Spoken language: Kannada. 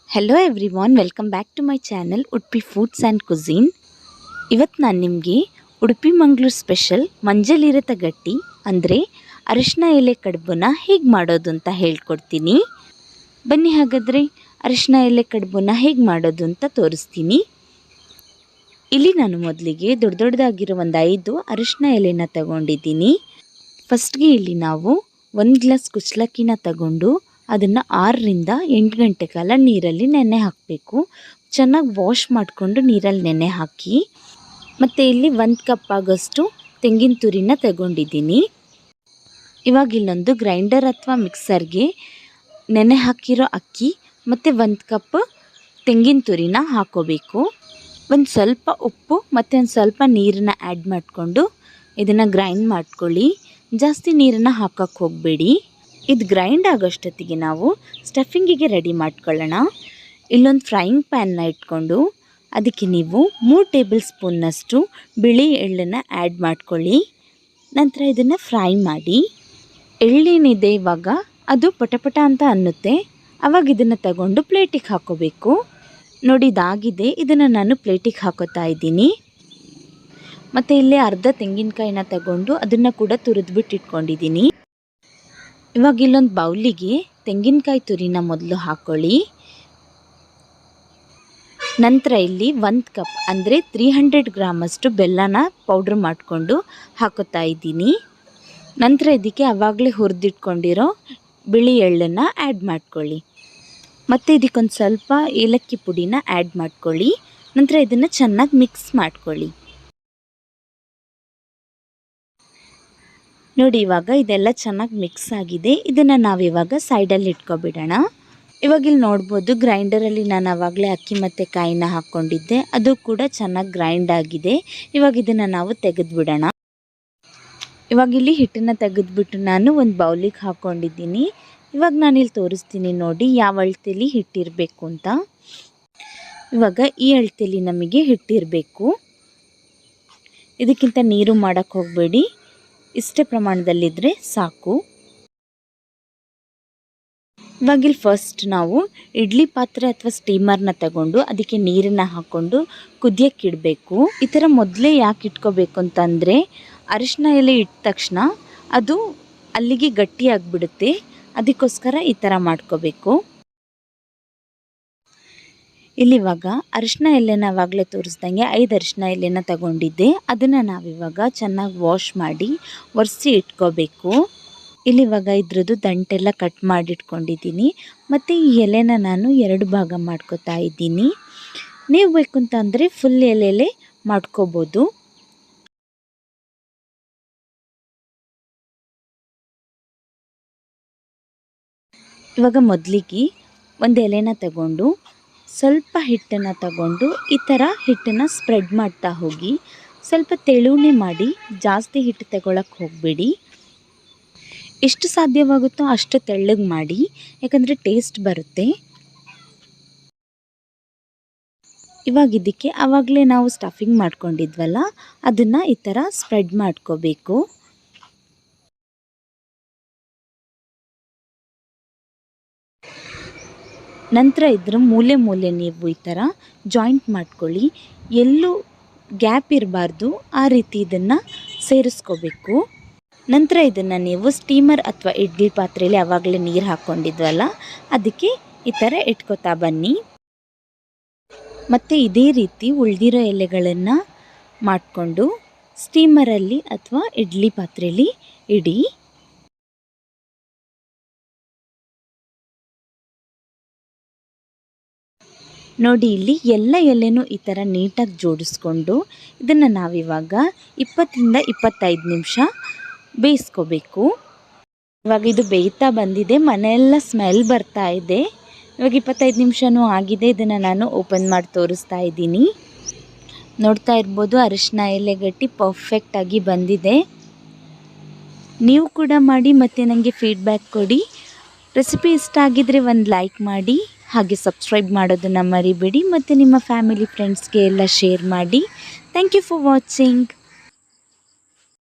Hello everyone, welcome back to my channel Udupi foods and cuisine. ಇವತ್ತು ನಾನು ನಿಮಗೆ ಉಡುಪಿ ಮಂಗಳೂರು ಸ್ಪೆಷಲ್ ಮಂಜಲ್ ಇರೆಥ ಗಟ್ಟಿ ಅಂದರೆ ಅರಿಶಿನ ಎಲೆ ಕಡುಬನ್ನ ಹೇಗೆ ಮಾಡೋದು ಅಂತ ಹೇಳ್ಕೊಡ್ತೀನಿ. ಬನ್ನಿ ಹಾಗಾದರೆ ಅರಿಶಿನ ಎಲೆ ಕಡುಬನ್ನ ಹೇಗೆ ಮಾಡೋದು ಅಂತ ತೋರಿಸ್ತೀನಿ. ಇಲ್ಲಿ ನಾನು ಮೊದಲಿಗೆ ದೊಡ್ಡದಾಗಿರೋ ಒಂದು 5 ಅರಿಶಿನ ಎಲೆನ ತಗೊಂಡಿದ್ದೀನಿ. ಫಸ್ಟ್ಗೆ ಇಲ್ಲಿ ನಾವು 1 ಗ್ಲಾಸ್ ಕುಚ್ಚಲಕ್ಕಿನ ತಗೊಂಡು ಅದನ್ನು 6ರಿಂದ 8 ಗಂಟೆ ಕಾಲ ನೀರಲ್ಲಿ ನೆನೆ ಹಾಕಬೇಕು. ಚೆನ್ನಾಗಿ ವಾಶ್ ಮಾಡಿಕೊಂಡು ನೀರಲ್ಲಿ ನೆನೆ ಹಾಕಿ. ಮತ್ತು ಇಲ್ಲಿ 1 ಕಪ್ ಆಗೋಷ್ಟು ತೆಂಗಿನ ತುರಿನ ತಗೊಂಡಿದ್ದೀನಿ. ಇವಾಗ ಇಲ್ಲೊಂದು ಗ್ರೈಂಡರ್ ಅಥವಾ ಮಿಕ್ಸರ್ಗೆ ನೆನೆ ಹಾಕಿರೋ ಅಕ್ಕಿ ಮತ್ತು 1 ಕಪ್ ತೆಂಗಿನ ತುರಿನ ಹಾಕೋಬೇಕು. ಒಂದು ಸ್ವಲ್ಪ ಉಪ್ಪು ಮತ್ತು ಒಂದು ಸ್ವಲ್ಪ ನೀರನ್ನು ಆ್ಯಡ್ ಮಾಡಿಕೊಂಡು ಇದನ್ನು ಗ್ರೈಂಡ್ ಮಾಡ್ಕೊಳ್ಳಿ. ಜಾಸ್ತಿ ನೀರನ್ನು ಹಾಕೋಕ್ಕೆ ಹೋಗಬೇಡಿ. ಇದು ಗ್ರೈಂಡ್ ಆಗೋಷ್ಟೊತ್ತಿಗೆ ನಾವು ಸ್ಟಫಿಂಗಿಗೆ ರೆಡಿ ಮಾಡ್ಕೊಳ್ಳೋಣ. ಇಲ್ಲೊಂದು ಫ್ರೈಯಿಂಗ್ ಪ್ಯಾನ್ನ ಇಟ್ಕೊಂಡು ಅದಕ್ಕೆ ನೀವು 3 ಟೇಬಲ್ ಸ್ಪೂನ್ನಷ್ಟು ಬಿಳಿ ಎಳ್ಳನ್ನು ಆ್ಯಡ್ ಮಾಡ್ಕೊಳ್ಳಿ. ನಂತರ ಇದನ್ನು ಫ್ರೈ ಮಾಡಿ. ಎಳ್ಳೇನಿದೆ ಇವಾಗ ಅದು ಪಟಪಟ ಅಂತ ಅನ್ನುತ್ತೆ. ಆವಾಗ ಇದನ್ನು ತಗೊಂಡು ಪ್ಲೇಟಿಗೆ ಹಾಕೋಬೇಕು. ನೋಡಿ, ಇದಾಗಿದೆ. ಇದನ್ನು ನಾನು ಪ್ಲೇಟಿಗೆ ಹಾಕೋತಾ ಇದ್ದೀನಿ. ಮತ್ತು ಇಲ್ಲಿ ಅರ್ಧ ತೆಂಗಿನಕಾಯಿನ ತಗೊಂಡು ಅದನ್ನು ಕೂಡ ತುರಿದ್ಬಿಟ್ಟು ಇಟ್ಕೊಂಡಿದ್ದೀನಿ. ಇವಾಗ ಇಲ್ಲೊಂದು ಬೌಲಿಗೆ ತೆಂಗಿನಕಾಯಿ ತುರಿನ ಮೊದಲು ಹಾಕ್ಕೊಳ್ಳಿ. ನಂತರ ಇಲ್ಲಿ 1 ಕಪ್ ಅಂದರೆ 300 ಗ್ರಾಮಷ್ಟು ಬೆಲ್ಲನ ಪೌಡ್ರ್ ಮಾಡಿಕೊಂಡು ಹಾಕೋತಾ ಇದ್ದೀನಿ. ನಂತರ ಇದಕ್ಕೆ ಆವಾಗಲೇ ಹುರಿದಿಟ್ಕೊಂಡಿರೋ ಬಿಳಿ ಎಳ್ಳನ್ನು ಆ್ಯಡ್ ಮಾಡ್ಕೊಳ್ಳಿ. ಮತ್ತು ಇದಕ್ಕೊಂದು ಸ್ವಲ್ಪ ಏಲಕ್ಕಿ ಪುಡಿನ ಆ್ಯಡ್ ಮಾಡ್ಕೊಳ್ಳಿ. ನಂತರ ಇದನ್ನು ಚೆನ್ನಾಗಿ ಮಿಕ್ಸ್ ಮಾಡ್ಕೊಳ್ಳಿ. ನೋಡಿ, ಇವಾಗ ಇದೆಲ್ಲ ಚೆನ್ನಾಗಿ ಮಿಕ್ಸ್ ಆಗಿದೆ. ಇದನ್ನು ನಾವಿವಾಗ ಸೈಡಲ್ಲಿ ಇಟ್ಕೊಬಿಡೋಣ. ಇವಾಗ ಇಲ್ಲಿ ನೋಡ್ಬೋದು, ಗ್ರೈಂಡರಲ್ಲಿ ನಾನು ಆವಾಗಲೇ ಅಕ್ಕಿ ಮತ್ತು ಕಾಯಿನ ಹಾಕ್ಕೊಂಡಿದ್ದೆ. ಅದು ಕೂಡ ಚೆನ್ನಾಗಿ ಗ್ರೈಂಡ್ ಆಗಿದೆ. ಇವಾಗ ಇದನ್ನು ನಾವು ತೆಗೆದುಬಿಡೋಣ. ಇವಾಗ ಇಲ್ಲಿ ಹಿಟ್ಟನ್ನು ತೆಗೆದುಬಿಟ್ಟು ನಾನು ಒಂದು ಬೌಲಿಗೆ ಹಾಕ್ಕೊಂಡಿದ್ದೀನಿ. ಇವಾಗ ನಾನಿಲ್ಲಿ ತೋರಿಸ್ತೀನಿ ನೋಡಿ ಯಾವ ಅಳತೆಯಲ್ಲಿ ಹಿಟ್ಟಿರಬೇಕು ಅಂತ. ಇವಾಗ ಈ ಅಳತೆಯಲ್ಲಿ ನಮಗೆ ಹಿಟ್ಟಿರಬೇಕು. ಇದಕ್ಕಿಂತ ನೀರು ಮಾಡೋಕ್ಕೆ ಹೋಗಬೇಡಿ, ಇಷ್ಟೇ ಪ್ರಮಾಣದಲ್ಲಿದ್ದರೆ ಸಾಕು. ಇವಾಗಿಲ್ಲಿ ಫಸ್ಟ್ ನಾವು ಇಡ್ಲಿ ಪಾತ್ರೆ ಅಥವಾ ಸ್ಟೀಮರ್ನ ತಗೊಂಡು ಅದಕ್ಕೆ ನೀರನ್ನು ಹಾಕ್ಕೊಂಡು ಕುದಿಯೋಕ್ಕೆ ಇಡಬೇಕು. ಈ ಥರ ಮೊದಲೇ ಯಾಕೆ ಇಟ್ಕೋಬೇಕು ಅಂತಂದರೆ ಅರಿಶಿನ ಎಲೆ ಇಟ್ಟ ತಕ್ಷಣ ಅದು ಅಲ್ಲಿಗೆ ಗಟ್ಟಿಯಾಗಿಬಿಡುತ್ತೆ. ಅದಕ್ಕೋಸ್ಕರ ಈ ಥರ ಮಾಡ್ಕೋಬೇಕು. ಇಲ್ಲಿವಾಗ ಅರಿಶಿನ ಎಲೆನ ಆವಾಗಲೇ ತೋರಿಸ್ದಂಗೆ 5 ಅರಿಶಿನ ಎಲೆನ ತಗೊಂಡಿದ್ದೆ. ಅದನ್ನು ನಾವಿವಾಗ ಚೆನ್ನಾಗಿ ವಾಶ್ ಮಾಡಿ ಒರೆಸಿ ಇಟ್ಕೋಬೇಕು. ಇಲ್ಲಿವಾಗ ಇದ್ರದ್ದು ದಂಟೆಲ್ಲ ಕಟ್ ಮಾಡಿಟ್ಕೊಂಡಿದ್ದೀನಿ. ಮತ್ತು ಈ ಎಲೆನ ನಾನು 2 ಭಾಗ ಮಾಡ್ಕೋತಾ ಇದ್ದೀನಿ. ನೀವು ಬೇಕು ಅಂತಂದರೆ ಫುಲ್ ಎಲೆಲೆ ಮಾಡ್ಕೋಬೋದು. ಇವಾಗ ಮೊದಲಿಗೆ ಒಂದು ಎಲೆನ ತಗೊಂಡು ಸ್ವಲ್ಪ ಹಿಟ್ಟನ್ನು ತಗೊಂಡು ಈ ಥರ ಹಿಟ್ಟನ್ನು ಸ್ಪ್ರೆಡ್ ಮಾಡ್ತಾ ಹೋಗಿ. ಸ್ವಲ್ಪ ತೆಳುವೇ ಮಾಡಿ, ಜಾಸ್ತಿ ಹಿಟ್ಟು ತಗೊಳಕ್ಕೆ ಹೋಗಬೇಡಿ. ಎಷ್ಟು ಸಾಧ್ಯವಾಗುತ್ತೋ ಅಷ್ಟು ತೆಳ್ಳಗೆ ಮಾಡಿ, ಯಾಕಂದರೆ ಟೇಸ್ಟ್ ಬರುತ್ತೆ. ಇವಾಗ ಇದಕ್ಕೆ ಆವಾಗಲೇ ನಾವು ಸ್ಟಫಿಂಗ್ ಮಾಡ್ಕೊಂಡಿದ್ವಲ್ಲ ಅದನ್ನು ಈ ಥರ ಸ್ಪ್ರೆಡ್ ಮಾಡ್ಕೋಬೇಕು. ನಂತರ ಇದರ ಮೂಲೆ ನೀವು ಈ ಥರ ಜಾಯಿಂಟ್ ಮಾಡ್ಕೊಳ್ಳಿ. ಎಲ್ಲೂ ಗ್ಯಾಪ್ ಇರಬಾರ್ದು, ಆ ರೀತಿ ಇದನ್ನು ಸೇರಿಸ್ಕೋಬೇಕು. ನಂತರ ಇದನ್ನು ನೀವು ಸ್ಟೀಮರ್ ಅಥವಾ ಇಡ್ಲಿ ಪಾತ್ರೆಯಲ್ಲಿ ಆವಾಗಲೇ ನೀರು ಹಾಕ್ಕೊಂಡಿದ್ವಲ್ಲ ಅದಕ್ಕೆ ಈ ಥರ ಇಟ್ಕೋತಾ ಬನ್ನಿ. ಮತ್ತು ಇದೇ ರೀತಿ ಉಳಿದಿರೋ ಎಲೆಗಳನ್ನು ಮಾಡಿಕೊಂಡು ಸ್ಟೀಮರಲ್ಲಿ ಅಥವಾ ಇಡ್ಲಿ ಪಾತ್ರೆಯಲ್ಲಿ ಇಡಿ. ನೋಡಿ, ಇಲ್ಲಿ ಎಲ್ಲ ಎಲೆನೂ ಈ ಥರ ನೀಟಾಗಿ ಜೋಡಿಸ್ಕೊಂಡು ಇದನ್ನು ನಾವಿವಾಗ 20ರಿಂದ 25 ನಿಮಿಷ ಬೇಯಿಸ್ಕೋಬೇಕು. ಇವಾಗ ಇದು ಬೇಯ್ತಾ ಬಂದಿದೆ, ಮನೆಯೆಲ್ಲ ಸ್ಮೆಲ್ ಬರ್ತಾ ಇದೆ. ಇವಾಗ 25 ನಿಮಿಷವೂ ಆಗಿದೆ. ಇದನ್ನು ನಾನು ಓಪನ್ ಮಾಡಿ ತೋರಿಸ್ತಾ ಇದ್ದೀನಿ. ನೋಡ್ತಾ ಇರ್ಬೋದು, ಅರಿಶಿನ ಎಲೆ ಗಟ್ಟಿ ಪರ್ಫೆಕ್ಟಾಗಿ ಬಂದಿದೆ. ನೀವು ಕೂಡ ಮಾಡಿ ಮತ್ತು ನನಗೆ ಫೀಡ್ಬ್ಯಾಕ್ ಕೊಡಿ. ರೆಸಿಪಿ ಇಷ್ಟ ಆಗಿದ್ದರೆ ಒಂದು ಲೈಕ್ ಮಾಡಿ, ಹಾಗೆ ಸಬ್ಸ್ಕ್ರೈಬ್ ಮಾಡೋದನ್ನು ಮರಿಬೇಡಿ. ಮತ್ತು ನಿಮ್ಮ ಫ್ಯಾಮಿಲಿ ಫ್ರೆಂಡ್ಸ್ಗೆ ಎಲ್ಲ ಶೇರ್ ಮಾಡಿ. Thank you for watching.